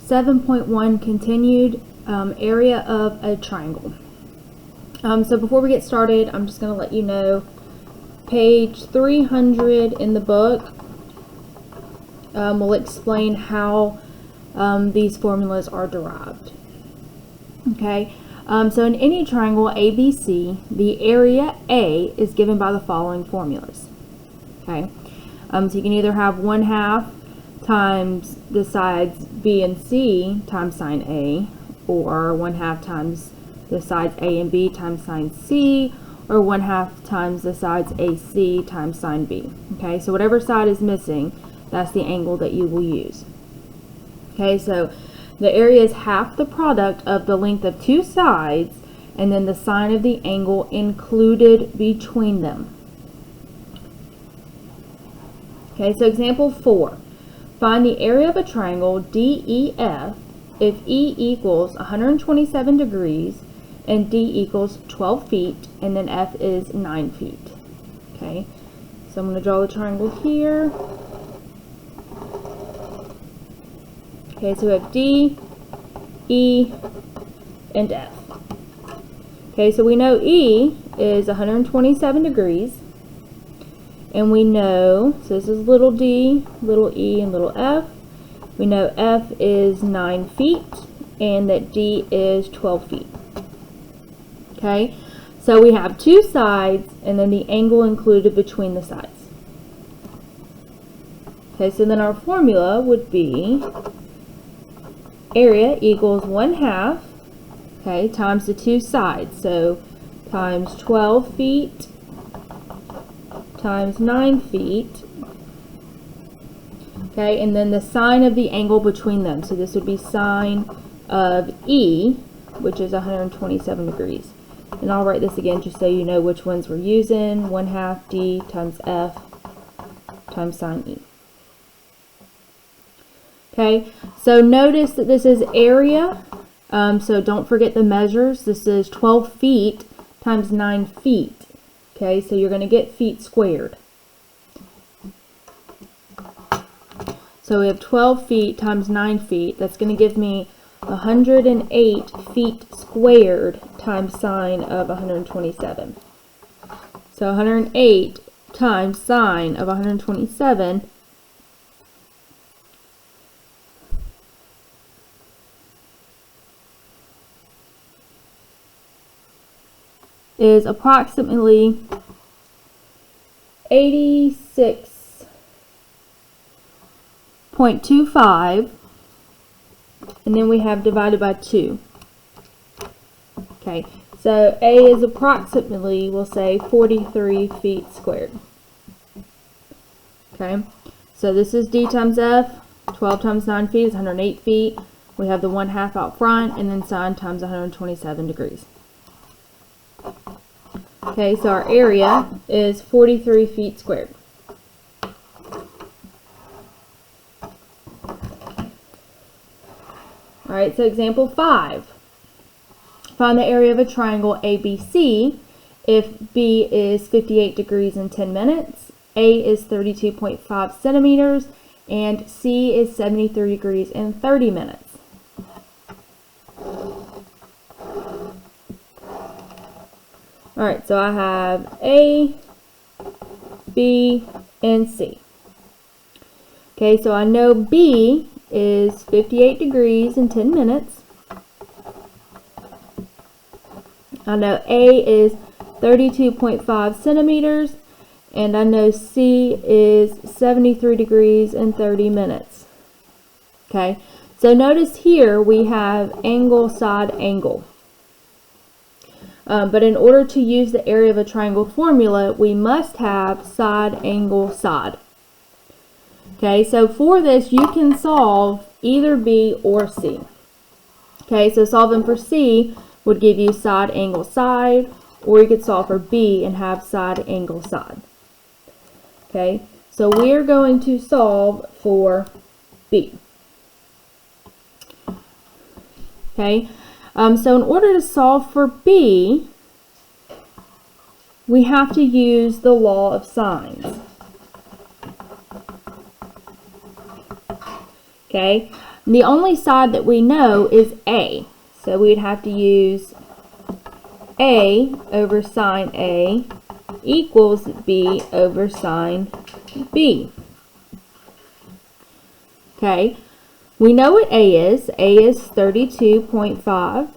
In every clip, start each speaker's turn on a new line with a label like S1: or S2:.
S1: 7.1 continued area of a triangle. So before we get started, I'm just going to let you know page 300 in the book will explain how these formulas are derived. Okay, so in any triangle ABC, the area A is given by the following formulas. Okay, so you can either have 1/2 times the sides B and C times sine A, or 1/2 times the sides A and B times sine C, or 1/2 times the sides AC times sine B. Okay, so whatever side is missing, that's the angle that you will use. Okay, so the area is half the product of the length of two sides and then the sine of the angle included between them. Okay, so example 4. Find the area of a triangle DEF if E equals 127 degrees and D equals 12 feet and then F is 9 feet. Okay, so I'm going to draw the triangle here. Okay, so we have D, E, and F. Okay, so we know E is 127 degrees. And we know, so this is little d, little e, and little f. We know F is 9 feet and that D is 12 feet. Okay, so we have two sides and then the angle included between the sides. Okay, so then our formula would be area equals 1/2, okay, times the two sides. So times 12 feet times 9 feet. Okay, and then the sine of the angle between them. So this would be sine of E, which is 127 degrees. And I'll write this again just so you know which ones we're using. 1/2 D times F times sine E. Okay, so notice that this is area, so don't forget the measures. This is 12 feet times 9 feet. Okay, so you're going to get feet squared. So we have 12 feet times 9 feet. That's going to give me 108 feet squared times sine of 127. So 108 times sine of 127 is approximately 86.25, and then we have divided by 2. Okay, so A is approximately, we'll say, 43 feet squared. Okay, so this is D times F. 12 times 9 feet is 108 feet. We have the 1/2 out front, and then sine times 127 degrees. Okay, so our area is 43 feet squared. Alright, so example 5. Find the area of a triangle ABC if B is 58 degrees in 10 minutes, A is 32.5 centimeters, and C is 73 degrees in 30 minutes. Alright, so I have A, B, and C. Okay, so I know B is 58 degrees in 10 minutes. I know A is 32.5 centimeters. And I know C is 73 degrees in 30 minutes. Okay, so notice here we have angle, side, angle. But in order to use the area of a triangle formula, we must have side, angle, side. Okay, so for this, you can solve either B or C. Okay, so solving for C would give you side, angle, side, or you could solve for B and have side, angle, side. Okay, so we're going to solve for B. Okay, so in order to solve for B, we have to use the law of sines. Okay, The only side that we know is A. So we'd have to use A over sine A equals B over sine B. Okay, we know what A is. A is 32.5.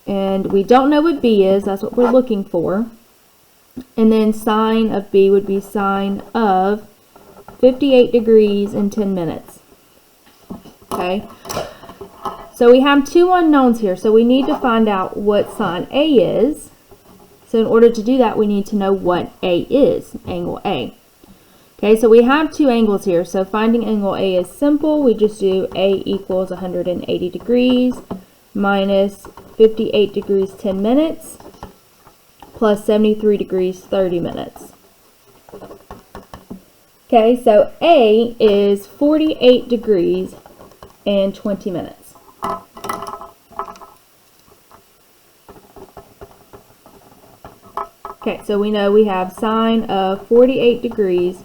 S1: And we don't know what B is. That's what we're looking for. And then sine of B would be sine of 58 degrees in 10 minutes. Okay, so we have two unknowns here, so we need to find out what sine A is. So in order to do that, we need to know what A is, angle A. Okay, so we have two angles here, so finding angle A is simple. We just do A equals 180 degrees minus 58 degrees 10 minutes plus 73 degrees 30 minutes. Okay, so A is 48 degrees and 20 minutes. Okay, so we know we have sine of 48 degrees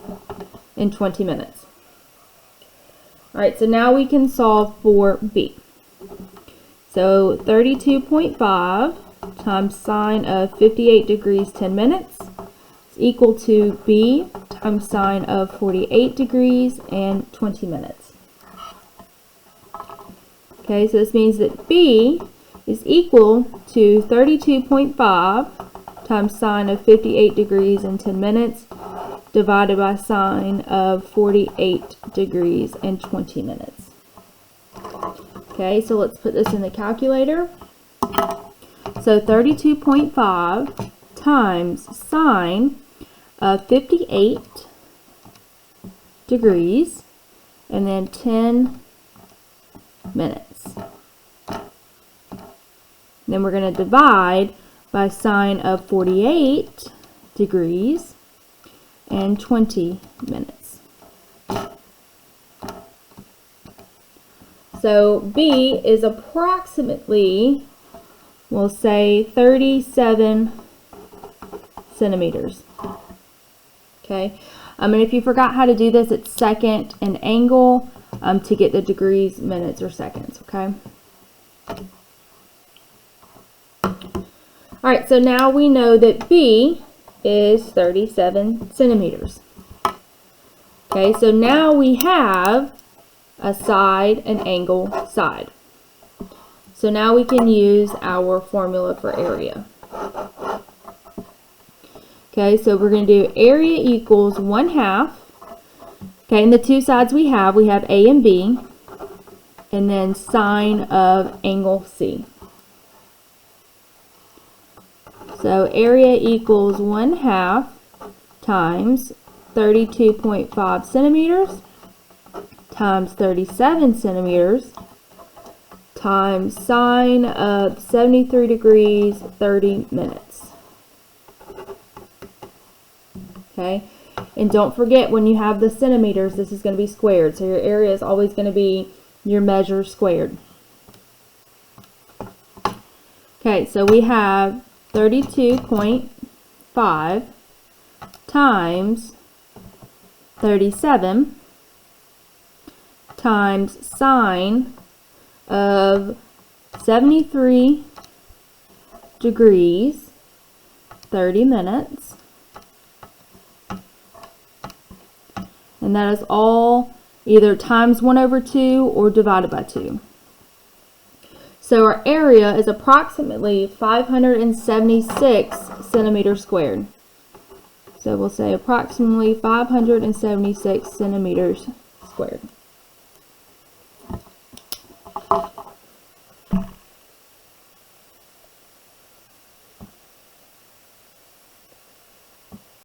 S1: in 20 minutes. Alright, so now we can solve for B. So 32.5 times sine of 58 degrees 10 minutes is equal to B times sine of 48 degrees and 20 minutes. Okay, so this means that B is equal to 32.5 times sine of 58 degrees and 10 minutes divided by sine of 48 degrees and 20 minutes. Okay, so let's put this in the calculator. So 32.5 times sine of 58 degrees and then 10 minutes. Then we're going to divide by sine of 48 degrees and 20 minutes. So B is approximately, we'll say 37 centimeters. Okay, and if you forgot how to do this, it's second and angle to get the degrees, minutes, or seconds. Okay. Alright, so now we know that B is 37 centimeters. Okay, so now we have a side and angle side. So now we can use our formula for area. Okay, so we're going to do area equals 1/2. Okay, and the two sides we have A and B, and then sine of angle C. So area equals 1/2 times 32.5 centimeters times 37 centimeters times sine of 73 degrees 30 minutes. Okay, and don't forget when you have the centimeters, this is going to be squared. So your area is always going to be your measure squared. Okay, so we have 32.5 times 37 times sine of 73 degrees 30 minutes, and that is all either times 1/2 or divided by 2. So our area is approximately 576 centimeters squared. So we'll say approximately 576 centimeters squared.